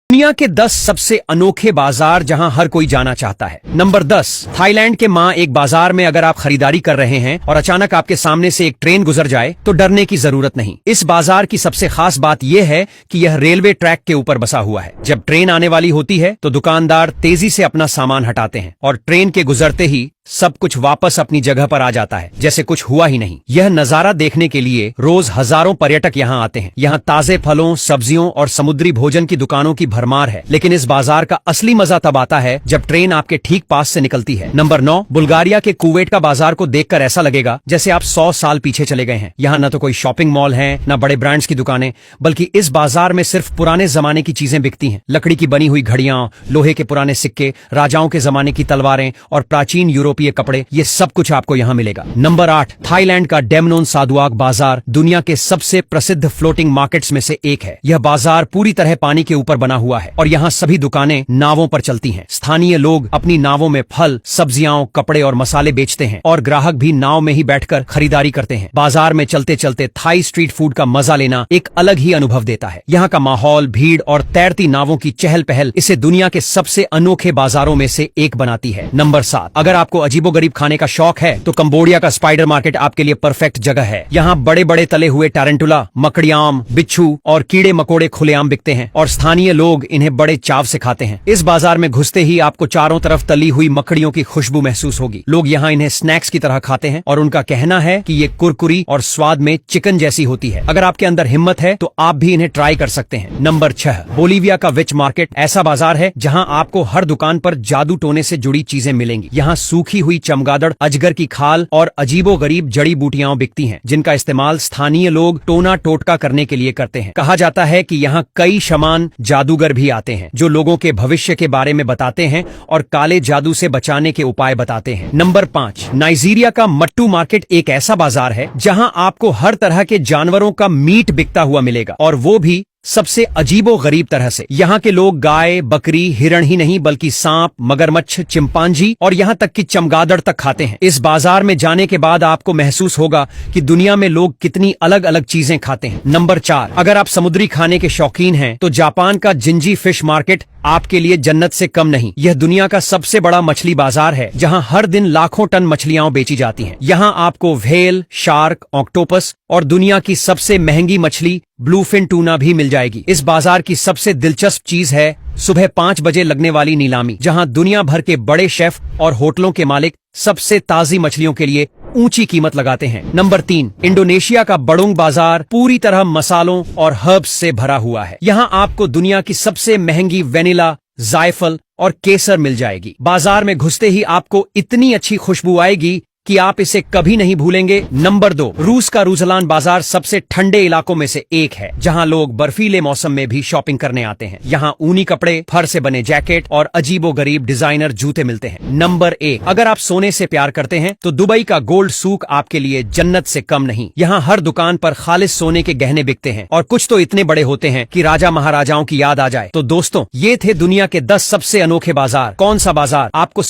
दुनिया के 10 सबसे अनोखे बाजार जहां हर कोई जाना चाहता है। नंबर 10, थाईलैंड के मां एक बाजार में अगर आप खरीदारी कर रहे हैं और अचानक आपके सामने से एक ट्रेन गुजर जाए तो डरने की जरूरत नहीं। इस बाजार की सबसे खास बात यह है कि यह रेलवे ट्रैक के ऊपर बसा हुआ है। जब ट्रेन आने वाली होती है तो दुकानदार तेजी से अपना सामान हटाते हैं और ट्रेन के गुजरते ही सब कुछ वापस अपनी जगह पर आ जाता है, जैसे कुछ हुआ ही नहीं। यह नजारा देखने के लिए रोज हजारों पर्यटक यहाँ आते हैं। यहाँ ताजे फलों, सब्जियों और समुद्री भोजन की दुकानों की भरमार है। लेकिन इस बाजार का असली मजा तब आता है जब ट्रेन आपके ठीक पास से निकलती है। नंबर 9, बुल्गारिया के कुवैत का बाजार को देखकर ऐसा लगेगा जैसे आप 100 साल पीछे चले गए हैं। यहाँ न तो कोई शॉपिंग मॉल है, न बड़े ब्रांड्स की दुकानें, बल्कि इस बाजार में सिर्फ पुराने जमाने की चीजें बिकती हैं। लकड़ी की बनी हुई घड़ियां, लोहे के पुराने सिक्के, राजाओं के जमाने की तलवारें और प्राचीन यूरोपीय कपड़े, ये सब कुछ आपको यहाँ मिलेगा। नंबर 8, थाईलैंड का डेमनोन सादुआक बाजार दुनिया के सबसे प्रसिद्ध फ्लोटिंग मार्केट्स में से एक है। यह बाजार पूरी तरह पानी के ऊपर बना हुआ है और यहाँ सभी दुकानें नावों पर चलती हैं। स्थानीय लोग अपनी नावों में फल, सब्जियां, कपड़े और मसाले बेचते हैं और ग्राहक भी नाव में ही बैठकर खरीदारी करते हैं। बाजार में चलते चलते थाई स्ट्रीट फूड का मजा लेना एक अलग ही अनुभव देता है। यहाँ का माहौल, भीड़ और तैरती नावों की चहल पहल इसे दुनिया के सबसे अनोखे बाजारों में से एक बनाती है। नंबर 7, अगर आपको अजीबोगरीब खाने का शौक है तो कंबोडिया का स्पाइडर मार्केट आपके लिए परफेक्ट जगह है। यहाँ बड़े बड़े तले हुए टारंटुला, मकड़ियाम, बिच्छू और कीड़े मकोड़े खुलेआम बिकते हैं और स्थानीय लोग इन्हें बड़े चाव से खाते हैं। इस बाजार में घुसते ही आपको चारों तरफ तली हुई मकड़ियों की खुशबू महसूस होगी। लोग यहाँ इन्हें स्नैक्स की तरह खाते हैं और उनका कहना है कि ये कुरकुरी और स्वाद में चिकन जैसी होती है। अगर आपके अंदर हिम्मत है तो आप भी इन्हें ट्राई कर सकते हैं। नंबर 6, बोलीविया का विच मार्केट ऐसा बाजार है जहाँ आपको हर दुकान पर जादू टोने से जुड़ी चीजें मिलेंगी। यहाँ सूखी हुई चमगादड़, अजगर की खाल और अजीबो गरीब जड़ी बूटियां बिकती हैं, जिनका इस्तेमाल स्थानीय लोग टोना टोटका करने के लिए करते हैं। कहा जाता है कि यहाँ कई शमान जादूगर भी आते हैं जो लोगों के भविष्य के बारे में बताते हैं और काले जादू से बचाने के उपाय बताते हैं। नंबर 5, नाइजीरिया का मट्टू मार्केट एक ऐसा बाजार है जहाँ आपको हर तरह के जानवरों का मीट बिकता हुआ मिलेगा और वो भी सबसे अजीबो गरीब तरह से। यहाँ के लोग गाय, बकरी, हिरण ही नहीं बल्कि सांप, मगरमच्छ, चिंपांजी और यहाँ तक कि चमगादड़ तक खाते हैं। इस बाजार में जाने के बाद आपको महसूस होगा कि दुनिया में लोग कितनी अलग अलग चीजें खाते हैं। नंबर 4, अगर आप समुद्री खाने के शौकीन हैं तो जापान का जिंजी फिश मार्केट आपके लिए जन्नत से कम नहीं। यह दुनिया का सबसे बड़ा मछली बाजार है जहां हर दिन लाखों टन मछलियां बेची जाती हैं। यहां आपको व्हेल, शार्क, ऑक्टोपस और दुनिया की सबसे महंगी मछली ब्लूफिन टूना भी मिल जाएगी। इस बाजार की सबसे दिलचस्प चीज है सुबह 5 बजे लगने वाली नीलामी, जहां दुनिया भर के बड़े शेफ और होटलों के मालिक सबसे ताजी मछलियों के लिए ऊंची कीमत लगाते हैं। नंबर 3, इंडोनेशिया का बड़ुंग बाजार पूरी तरह मसालों और हर्ब्स से भरा हुआ है। यहाँ आपको दुनिया की सबसे महंगी वेनिला, जायफल और केसर मिल जाएगी। बाजार में घुसते ही आपको इतनी अच्छी खुशबू आएगी कि आप इसे कभी नहीं भूलेंगे। नंबर 2, रूस का रूजलान बाजार सबसे ठंडे इलाकों में से एक है जहां लोग बर्फीले मौसम में भी शॉपिंग करने आते हैं। यहां ऊनी कपड़े, फर से बने जैकेट और अजीबो गरीब डिजाइनर जूते मिलते हैं। नंबर 1, अगर आप सोने से प्यार करते हैं तो दुबई का गोल्ड सूक आपके लिए जन्नत से कम नहीं। यहाँ हर दुकान पर खालिस सोने के गहने बिकते हैं और कुछ तो इतने बड़े होते हैं कि राजा महाराजाओं की याद आ जाए। तो दोस्तों, ये थे दुनिया के 10 सबसे अनोखे बाजार। कौन सा बाजार आपको